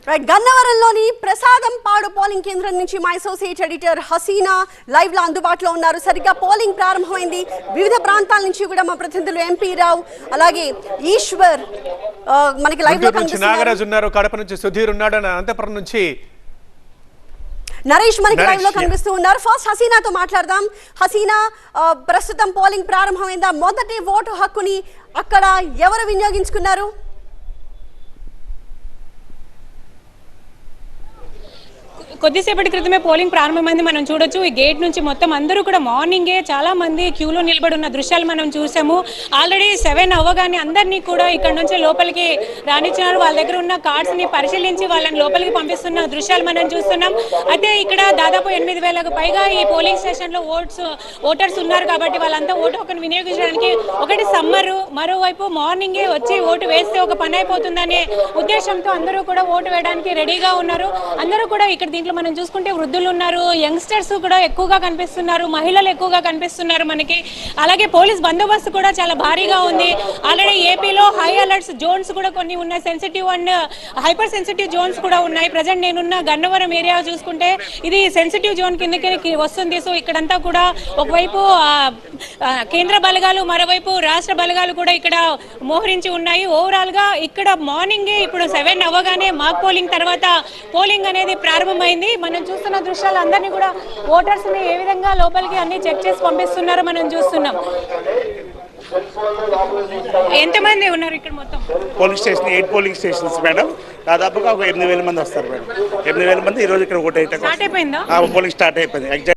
గన్నవరంలోని ప్రసాదం పాడు పోలింగ్ కేంద్రం నుంచి మా అసోసియేట్ ఎడిటర్ హసీనా లైవ్ లో అందుబాటులో ఉన్నారు. సరిగ్గా పోలింగ్ ప్రారంభమైంది. వివిధ ప్రాంతాల నుంచి కూడా మా ప్రతినిధులు ఎంపీ రావు అలాగే ఈశ్వర్ మనకి లైవ్ లో కనిపిస్తున్నారు. నాగరాజు ఉన్నారు, కడప నుంచి సుధీర్ ఉన్నాడు, అనంతపురం నుంచి నరేష్ మనకి లైవ్ లో కనిపిస్తూ ఉన్నారు. ఫస్ట్ హసీనాతో మాట్లాడదాం. హసీనా, ప్రస్తుతం పోలింగ్ ప్రారంభమైందా? మొదటి ఓటు హక్కుని అక్కడ ఎవరు వినియోగించుకున్నారు? కొద్దిసేపటి క్రితమే పోలింగ్ ప్రారంభమైంది. మనం చూడొచ్చు ఈ గేట్ నుంచి మొత్తం అందరూ కూడా మార్నింగే చాలా మంది క్యూలో నిలబడి ఉన్న దృశ్యాలు మనం చూసాము. ఆల్రెడీ 7 అవ్వగానే అందరినీ కూడా ఇక్కడ నుంచి లోపలికి రానిచ్చినారు. వాళ్ళ దగ్గర ఉన్న కార్డ్స్ ని పరిశీలించి వాళ్ళని లోపలికి పంపిస్తున్న దృశ్యాలు మనం చూస్తున్నాం. అయితే ఇక్కడ దాదాపు 8,000కు పైగా ఈ పోలింగ్ స్టేషన్ లో ఓటర్స్ ఉన్నారు కాబట్టి వాళ్ళంతా ఓటు హక్కును వినియోగించడానికి ఒకటి సమ్మరు, మరోవైపు మార్నింగే వచ్చి ఓటు వేస్తే ఒక పని అయిపోతుందనే ఉద్దేశంతో అందరూ కూడా ఓటు వేయడానికి రెడీగా ఉన్నారు. అందరూ కూడా ఇక్కడ దీంట్లో మనం చూసుకుంటే వృద్ధులు ఉన్నారు, యంగ్స్టర్స్ కూడా ఎక్కువగా కనిపిస్తున్నారు, మహిళలు ఎక్కువగా కనిపిస్తున్నారు మనకి. అలాగే పోలీస్ బందోబస్తు కూడా చాలా భారీగా ఉంది. ఆల్రెడీ ఏపీలో హై అలర్ట్స్ జోన్స్ కూడా కొన్ని ఉన్నాయి, sensitive and hyper sensitive zones కూడా ఉన్నాయి. ప్రజెంట్ నేనున్న గన్నవరం ఏరియా చూసుకుంటే ఇది సెన్సిటివ్ జోన్ కిందకి వస్తుంది. సో ఇక్కడంతా కూడా ఒకవైపు కేంద్ర బలగాలు, మరోవైపు రాష్ట్ర బలగాలు కూడా ఇక్కడ మోహరించి ఉన్నాయి. ఓవరాల్ గా ఇక్కడ మార్నింగే ఇప్పుడు 7 అవ్వగానే మాక్ పోలింగ్ తర్వాత పోలింగ్ అనేది ప్రారంభమైంది. మనం చూస్తున్న దృశ్యాలు అందరినీ కూడా ఓటర్స్ ని ఏ విధంగా లోపలికి అన్ని చెక్ చేసి పంపిస్తున్నారో మనం చూస్తున్నాం. ఎంతమంది ఉన్నారు ఇక్కడ మొత్తం? Polling station 8 polling stations madam. దాదాపుగా ఒక 8,000 మంది వస్తారు మేడం. 8,000 మంది ఈ రోజు ఇక్కడ ఓటు అయితే స్టార్ట్ అయిపోయిందా? పోలింగ్ స్టార్ట్ అయిపోయింది.